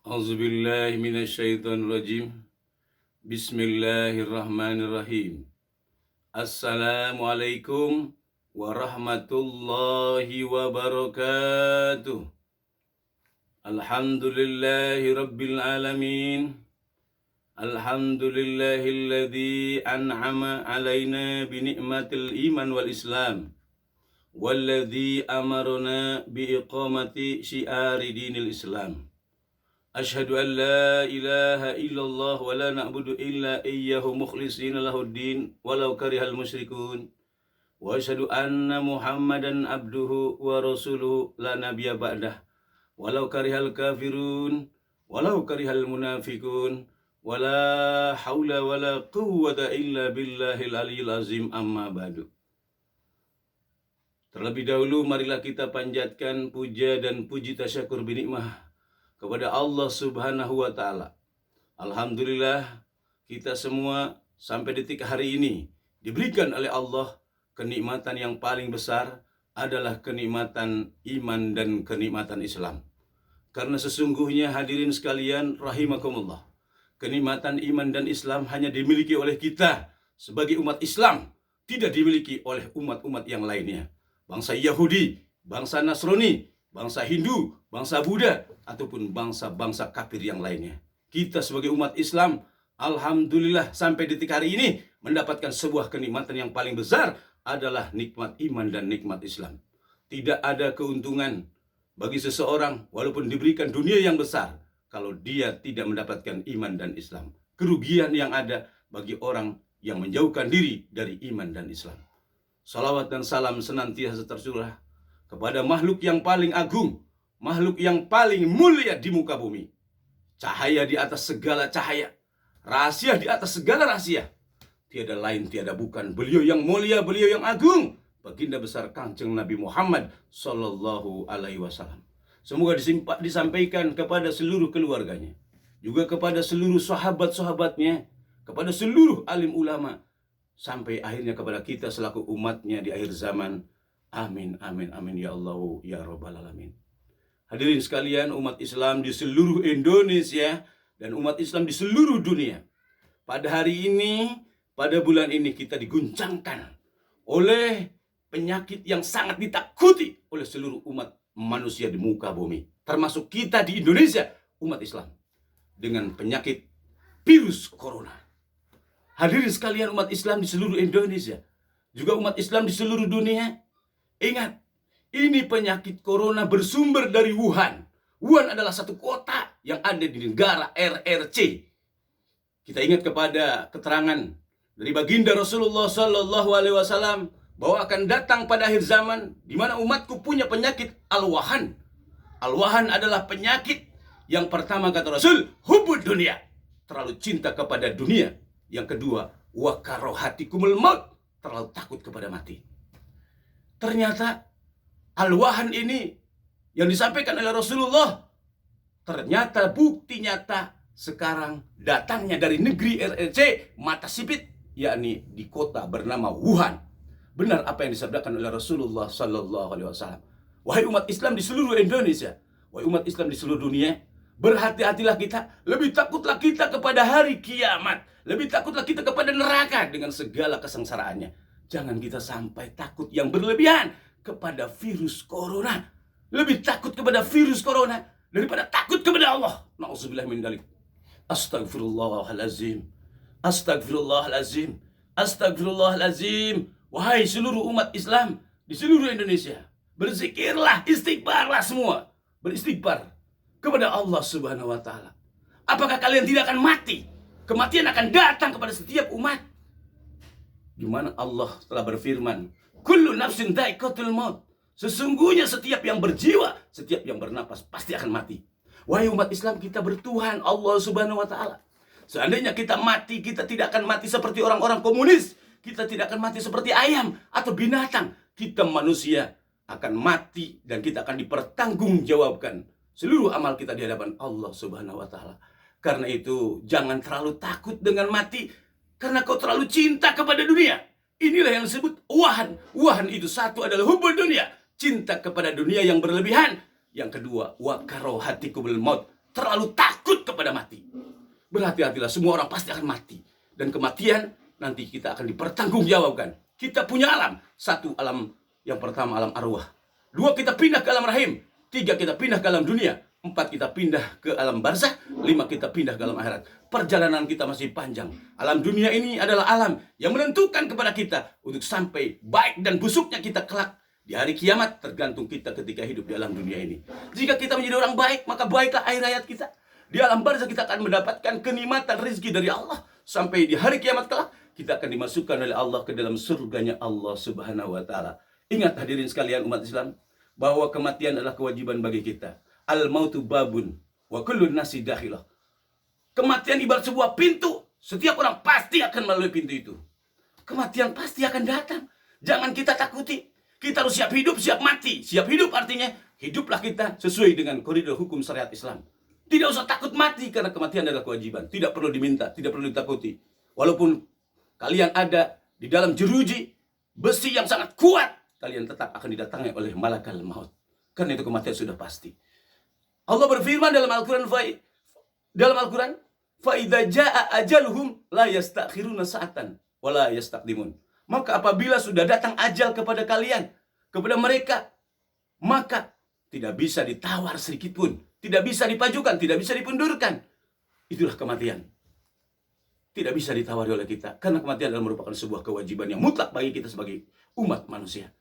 Auzubillahi minasyaitonirrajim. Bismillahirrahmanirrahim. Assalamualaikum warahmatullahi wabarakatuh. Alhamdulillahi rabbil alamin. Alhamdulillahilladzi an'ama alaina bini'matil iman wal islam. Walladzi amarna biiqamati syiari dinil islam. Asyhadu an la ilaha illallah wa la na'budu illa iyyahu mukhlishina lahuddin walau karihal musyrikun. Wa asyhadu anna Muhammadan abduhu wa rasuluhu la nabiyya ba'dah walau karihal kafirun walau karihal munafikun wala haula wala quwwata illa billahil aliyyil azim, amma ba'du. Terlebih dahulu marilah kita panjatkan puja dan puji tasyakur binikmah kepada Allah Subhanahu wa Ta'ala. Alhamdulillah, kita semua sampai detik hari ini diberikan oleh Allah kenikmatan yang paling besar adalah kenikmatan iman dan kenikmatan Islam. Karena sesungguhnya hadirin sekalian rahimakumullah, kenikmatan iman dan Islam hanya dimiliki oleh kita sebagai umat Islam, tidak dimiliki oleh umat-umat yang lainnya. Bangsa Yahudi, bangsa Nasrani, bangsa Hindu, bangsa Buddha, ataupun bangsa-bangsa kafir yang lainnya. Kita sebagai umat Islam, alhamdulillah sampai detik hari ini mendapatkan sebuah kenikmatan yang paling besar adalah nikmat iman dan nikmat Islam. Tidak ada keuntungan bagi seseorang walaupun diberikan dunia yang besar kalau dia tidak mendapatkan iman dan Islam. Kerugian yang ada bagi orang yang menjauhkan diri dari iman dan Islam. Salawat dan salam senantiasa tercurah kepada makhluk yang paling agung, makhluk yang paling mulia di muka bumi. Cahaya di atas segala cahaya, rahasia di atas segala rahasia. Tiada lain, tiada bukan. Beliau yang mulia, beliau yang agung, baginda besar Kanjeng Nabi Muhammad Sallallahu Alaihi Wasallam. Semoga disampaikan kepada seluruh keluarganya, juga kepada seluruh sahabat-sahabatnya, kepada seluruh alim ulama, sampai akhirnya kepada kita selaku umatnya di akhir zaman. Amin, amin, amin, ya Allah, ya Rabbal Alamin. Hadirin sekalian, umat Islam di seluruh Indonesia dan umat Islam di seluruh dunia. Pada hari ini, pada bulan ini kita diguncangkan oleh penyakit yang sangat ditakuti oleh seluruh umat manusia di muka bumi. Termasuk kita di Indonesia, umat Islam. Dengan penyakit virus corona. Hadirin sekalian, umat Islam di seluruh Indonesia, juga umat Islam di seluruh dunia. Ingat, ini penyakit corona bersumber dari Wuhan. Wuhan adalah satu kota yang ada di negara RRC. Kita ingat kepada keterangan dari baginda Rasulullah Sallallahu Alaihi Wasallam bahwa akan datang pada akhir zaman di mana umatku punya penyakit al-wahan. Al-wahan adalah penyakit yang pertama kata Rasul, hubud dunia, terlalu cinta kepada dunia. Yang kedua, wa karohatikumul maut, terlalu takut kepada mati. Ternyata al-wahan ini yang disampaikan oleh Rasulullah ternyata bukti nyata sekarang datangnya dari negeri RRC mata sipit, yakni di kota bernama Wuhan. Benar apa yang disabdakan oleh Rasulullah Sallallahu Alaihi Wasallam. Wahai umat Islam di seluruh Indonesia, wahai umat Islam di seluruh dunia, berhati-hatilah kita, lebih takutlah kita kepada hari kiamat, lebih takutlah kita kepada neraka dengan segala kesengsaraannya. Jangan kita sampai takut yang berlebihan kepada virus corona. Lebih takut kepada virus corona daripada takut kepada Allah. Na'udzubillah min dzalik. Astagfirullahalazim. Astagfirullahalazim. Astagfirullahalazim. Wahai seluruh umat Islam di seluruh Indonesia, berzikirlah, istighfarlah semua. Beristighfar kepada Allah Subhanahu wa Ta'ala. Apakah kalian tidak akan mati? Kematian akan datang kepada setiap umat. Di mana Allah telah berfirman, kullu nafsin dha'iqatul maut. Sesungguhnya setiap yang berjiwa, setiap yang bernapas pasti akan mati. Wahai umat Islam, kita bertuhan Allah Subhanahu wa Ta'ala. Seandainya kita mati, kita tidak akan mati seperti orang-orang komunis. Kita tidak akan mati seperti ayam atau binatang. Kita manusia akan mati dan kita akan dipertanggungjawabkan seluruh amal kita di hadapan Allah Subhanahu wa Ta'ala. Karena itu jangan terlalu takut dengan mati, karena kau terlalu cinta kepada dunia. Inilah yang disebut wahan. Wahan itu satu adalah hubud dunia, cinta kepada dunia yang berlebihan. Yang kedua, wa karohatikumul maut, terlalu takut takut kepada mati. Berhati-hatilah, semua orang pasti akan mati. Dan kematian nanti kita akan dipertanggungjawabkan. Kita punya alam. Satu, alam yang pertama alam arwah. Dua, kita pindah ke alam rahim. Tiga, kita pindah ke alam dunia. Empat, kita pindah ke alam barzah. Lima, kita pindah ke alam akhirat. Perjalanan kita masih panjang. Alam dunia ini adalah alam yang menentukan kepada kita untuk sampai baik dan busuknya kita kelak di hari kiamat, tergantung kita ketika hidup di alam dunia ini. Jika kita menjadi orang baik, maka baiklah akhir hayat kita. Di alam barzah kita akan mendapatkan kenikmatan rezeki dari Allah. Sampai di hari kiamat kelak, kita akan dimasukkan oleh Allah ke dalam surganya Allah Subhanahu wa Ta'ala. Ingat hadirin sekalian umat Islam, bahwa kematian adalah kewajiban bagi kita. Al-mautu babun wa kullun nasi dakhilah. Kematian ibarat sebuah pintu. Setiap orang pasti akan melalui pintu itu. Kematian pasti akan datang. Jangan kita takuti. Kita harus siap hidup, siap mati. Siap hidup artinya, hiduplah kita sesuai dengan koridor hukum syariat Islam. Tidak usah takut mati, karena kematian adalah kewajiban. Tidak perlu diminta, tidak perlu ditakuti. Walaupun kalian ada di dalam jeruji besi yang sangat kuat, kalian tetap akan didatangi oleh malakal maut. Karena itu kematian sudah pasti. Allah berfirman dalam Al-Quran, فَإِذَا جَاءَ أَجَلُهُمْ لَا يَسْتَأْخِرُونَ سَاعَةً وَلَا يَسْتَقْدِمُونَ. Maka apabila sudah datang ajal kepada kalian, kepada mereka, maka tidak bisa ditawar sedikit pun, tidak bisa dipajukan, tidak bisa dipundurkan. Itulah kematian. Tidak bisa ditawari oleh kita, karena kematian adalah merupakan sebuah kewajiban yang mutlak bagi kita sebagai umat manusia.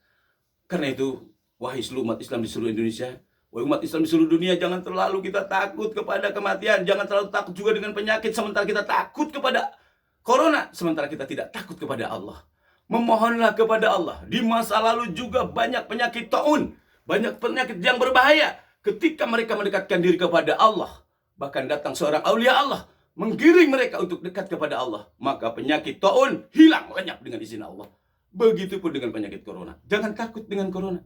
Karena itu, wahai seluruh umat Islam di seluruh Indonesia, wahai umat Islam di seluruh dunia, jangan terlalu kita takut kepada kematian, jangan terlalu takut juga dengan penyakit, sementara kita takut kepada corona, sementara kita tidak takut kepada Allah. Memohonlah kepada Allah. Di masa lalu juga banyak penyakit taun, banyak penyakit yang berbahaya. Ketika mereka mendekatkan diri kepada Allah, bahkan datang seorang aulia Allah menggiring mereka untuk dekat kepada Allah, maka penyakit taun hilang lenyap dengan izin Allah. Begitupun dengan penyakit corona. Jangan takut dengan corona,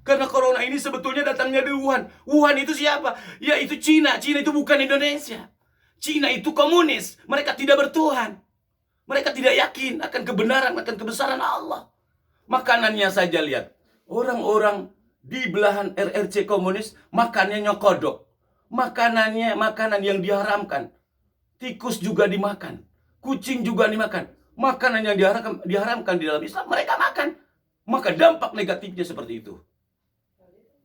karena corona ini sebetulnya datangnya dari Wuhan. Wuhan itu siapa? Yaitu Cina. Cina itu bukan Indonesia. Cina itu komunis. Mereka tidak bertuhan. Mereka tidak yakin akan kebenaran, akan kebesaran Allah. Makanannya saja lihat. Orang-orang di belahan RRC komunis, makannya nyokodok. Makanannya makanan yang diharamkan. Tikus juga dimakan. Kucing juga dimakan. Makanan yang diharamkan di dalam Islam, mereka makan. Maka dampak negatifnya seperti itu.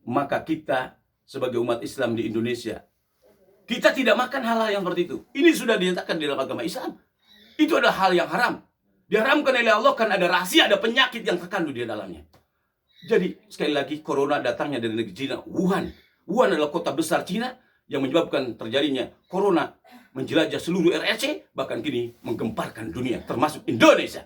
Maka kita sebagai umat Islam di Indonesia, kita tidak makan hal-hal yang seperti itu. Ini sudah dinyatakan di dalam agama Islam. Itu adalah hal yang haram. Diharamkan oleh Allah karena ada rahasia, ada penyakit yang terkandung di dalamnya. Jadi sekali lagi, corona datangnya dari negeri Cina, Wuhan. Wuhan adalah kota besar Cina yang menyebabkan terjadinya corona menjelajah seluruh RRC, bahkan kini menggemparkan dunia, termasuk Indonesia.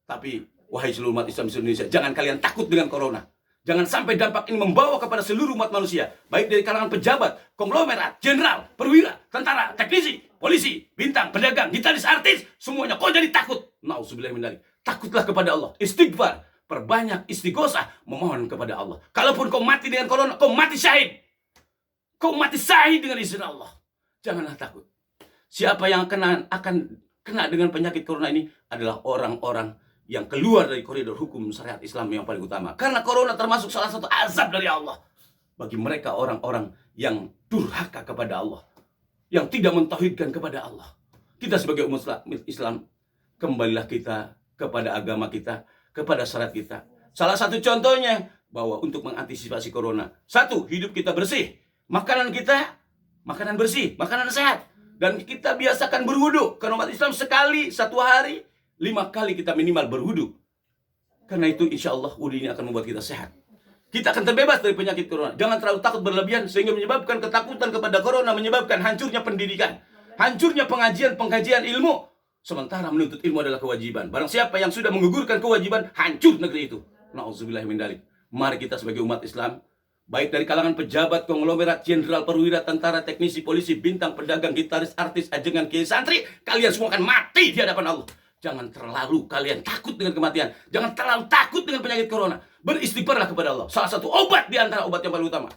Tapi wahai seluruh umat Islam di Indonesia, jangan kalian takut dengan corona. Jangan sampai dampak ini membawa kepada seluruh umat manusia, baik dari kalangan pejabat, konglomerat, jenderal, perwira, tentara, teknisi, polisi, bintang, pedagang, gitaris, artis, semuanya kau jadi takut. Nauzubillah min dzalik. Takutlah kepada Allah, istighfar, perbanyak istighosah, memohon kepada Allah. Kalaupun kau mati dengan corona, kau mati syahid. Kau mati syahid dengan izin Allah. Janganlah takut. Siapa yang akan kena dengan penyakit corona ini adalah orang-orang yang keluar dari koridor hukum syariat Islam yang paling utama. Karena corona termasuk salah satu azab dari Allah bagi mereka orang-orang yang durhaka kepada Allah, yang tidak mentauhidkan kepada Allah. Kita sebagai umat Islam, kembalilah kita kepada agama kita, kepada syariat kita. Salah satu contohnya bahwa untuk mengantisipasi corona, satu, hidup kita bersih, makanan kita makanan bersih, makanan sehat, dan kita biasakan berwudu. Karena umat Islam sekali satu hari 5 kali kita minimal berwudu. Karena itu insya Allah wudu ini akan membuat kita sehat. Kita akan terbebas dari penyakit corona. Jangan terlalu takut berlebihan sehingga menyebabkan ketakutan kepada corona, menyebabkan hancurnya pendidikan, hancurnya pengkajian ilmu. Sementara menuntut ilmu adalah kewajiban. Barang siapa yang sudah menggugurkan kewajiban, hancur negeri itu. Nauzubillah min dzalik. Mari kita sebagai umat Islam, baik dari kalangan pejabat, konglomerat, jenderal, perwira, tentara, teknisi, polisi, bintang, pedagang, gitaris, artis, ajengan, kiai, santri, kalian semua akan mati di hadapan Allah. Jangan terlalu kalian takut dengan kematian. Jangan terlalu takut dengan penyakit corona. Beristighfarlah kepada Allah. Salah satu obat di antara obat yang paling utama.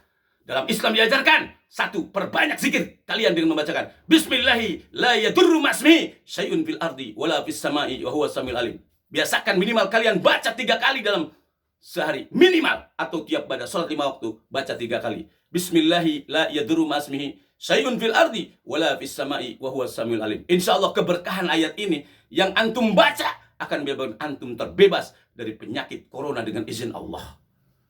Dalam Islam diajarkan, satu, perbanyak zikir kalian dengan membacakan Bismillahi la yadurru masmi syai'un fil ardi wala fis samai wa huwa samil alim. Biasakan minimal kalian baca 3 kali dalam sehari. Minimal. Atau tiap pada sholat 5 waktu, baca 3 kali. Bismillahi la yadurru masmihi syai'un fil ardi wala fis sama'i wa huwas samiul alim. Insyaallah keberkahan ayat ini yang antum baca akan menyebabkan antum terbebas dari penyakit corona dengan izin Allah.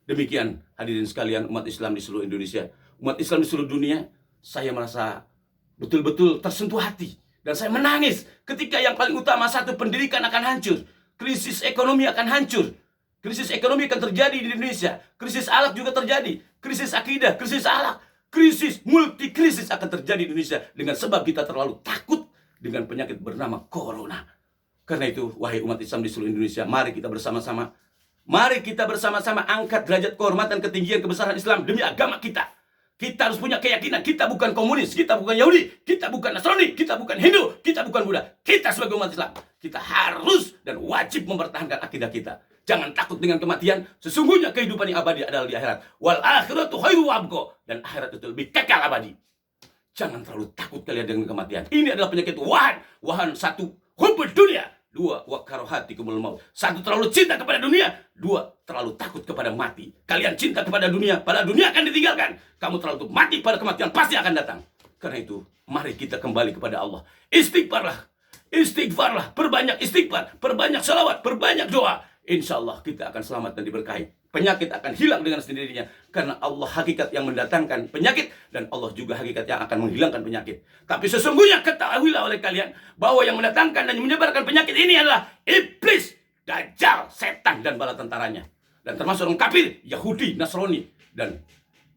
Demikian hadirin sekalian umat Islam di seluruh Indonesia, umat Islam di seluruh dunia, saya merasa betul-betul tersentuh hati dan saya menangis ketika yang paling utama satu, pendidikan akan hancur, krisis ekonomi akan hancur. Krisis ekonomi akan terjadi di Indonesia, krisis akhlak juga terjadi, krisis akidah, krisis akhlak, krisis multi krisis akan terjadi di Indonesia dengan sebab kita terlalu takut dengan penyakit bernama corona. Karena itu, wahai umat Islam di seluruh Indonesia, mari kita bersama-sama angkat derajat kehormatan, ketinggian, kebesaran Islam demi agama kita. Kita harus punya keyakinan, kita bukan komunis, kita bukan Yahudi, kita bukan Nasrani, kita bukan Hindu, kita bukan Buddha. Kita sebagai umat Islam, kita harus dan wajib mempertahankan akidah kita. Jangan takut dengan kematian, sesungguhnya kehidupan yang abadi adalah di akhirat. Wal akhiratu khairu wa abqa, dan akhirat itu lebih kekal abadi. Jangan terlalu takut kalian dengan kematian. Ini adalah penyakit wahan satu, hubbud dunia. Dua, wa karohatikumul maut. Satu, terlalu cinta kepada dunia. Dua, terlalu takut kepada mati. Kalian cinta kepada dunia, pada dunia akan ditinggalkan. Kamu terlalu mati, pada kematian pasti akan datang. Karena itu, mari kita kembali kepada Allah. Istighfarlah, perbanyak istighfar, perbanyak salawat, perbanyak doa. Insya Allah kita akan selamat dan diberkahi. Penyakit akan hilang dengan sendirinya. Karena Allah hakikat yang mendatangkan penyakit, dan Allah juga hakikat yang akan menghilangkan penyakit. Tapi sesungguhnya ketahuilah oleh kalian bahwa yang mendatangkan dan menyebarkan penyakit ini adalah iblis, dajjal, setan, dan bala tentaranya. Dan termasuk orang kafir, Yahudi, Nasrani, dan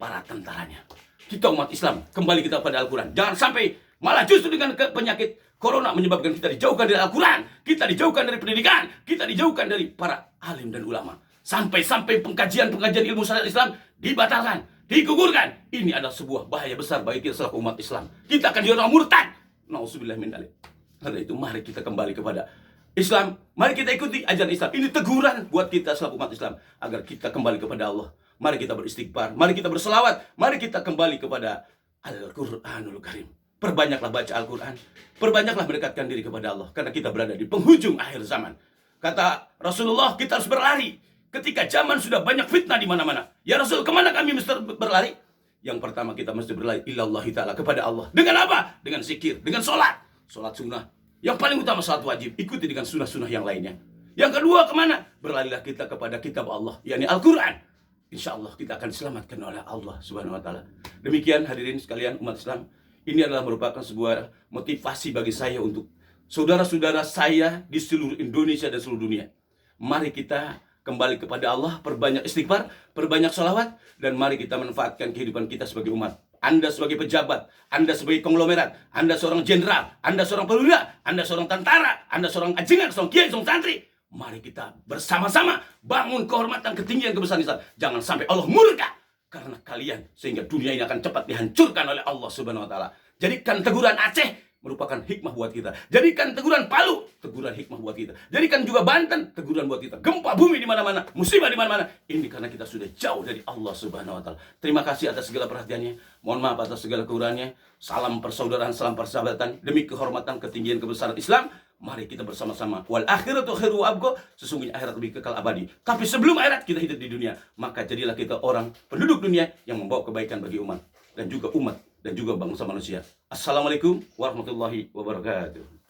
para tentaranya. Kita umat Islam, kembali kita pada Al-Quran. Jangan sampai malah justru dengan penyakit corona menyebabkan kita dijauhkan dari Al-Quran, kita dijauhkan dari pendidikan, kita dijauhkan dari para alim dan ulama. Sampai-sampai pengajian ilmu syariat Islam dibatalkan, digugurkan. Ini adalah sebuah bahaya besar bagi kita selaku umat Islam. Kita akan jadi orang murtad. Nauzubillah min dzalik. Karena itu mari kita kembali kepada Islam. Mari kita ikuti ajaran Islam. Ini teguran buat kita selaku umat Islam agar kita kembali kepada Allah. Mari kita beristighfar, mari kita berselawat, mari kita kembali kepada Al-Qur'anul Karim. Perbanyaklah baca Al-Quran, perbanyaklah mendekatkan diri kepada Allah, karena kita berada di penghujung akhir zaman. Kata Rasulullah, kita harus berlari ketika zaman sudah banyak fitnah di mana-mana. Ya Rasul, kemana kami mesti berlari? Yang pertama kita mesti berlari ilallahi ta'ala, kepada Allah. Dengan apa? Dengan zikir, dengan sholat sunnah. Yang paling utama sholat wajib, ikuti dengan sunnah-sunnah yang lainnya. Yang kedua kemana? Berlarilah kita kepada kitab Allah, yakni Al-Quran. Insya Allah kita akan diselamatkan oleh Allah Subhanahu Wa Taala. Demikian hadirin sekalian umat Islam. Ini adalah merupakan sebuah motivasi bagi saya untuk saudara-saudara saya di seluruh Indonesia dan seluruh dunia. Mari kita kembali kepada Allah, perbanyak istighfar, perbanyak salawat, dan mari kita manfaatkan kehidupan kita sebagai umat. Anda sebagai pejabat, Anda sebagai konglomerat, Anda seorang jenderal, Anda seorang perwira, Anda seorang tentara, Anda seorang ajengan, seorang kiai, seorang santri. Mari kita bersama-sama bangun kehormatan, ketinggian, kebesaran Islam. Jangan sampai Allah murka karena kalian, sehingga dunia ini akan cepat dihancurkan oleh Allah Subhanahu Wa Taala. Jadikan teguran Aceh merupakan hikmah buat kita. Jadikan teguran Palu teguran hikmah buat kita. Jadikan juga Banten teguran buat kita. Gempa bumi di mana-mana, musibah di mana-mana. Ini karena kita sudah jauh dari Allah Subhanahu Wa Taala. Terima kasih atas segala perhatiannya. Mohon maaf atas segala kekurangannya. Salam persaudaraan, salam persahabatan demi kehormatan, ketinggian, kebesaran Islam. Mari kita bersama-sama. Wal akhiratu khairu wa abqa. Sesungguhnya akhirat lebih kekal abadi. Tapi sebelum akhirat kita hidup di dunia, maka jadilah kita orang penduduk dunia yang membawa kebaikan bagi umat dan juga bangsa manusia. Assalamualaikum warahmatullahi wabarakatuh.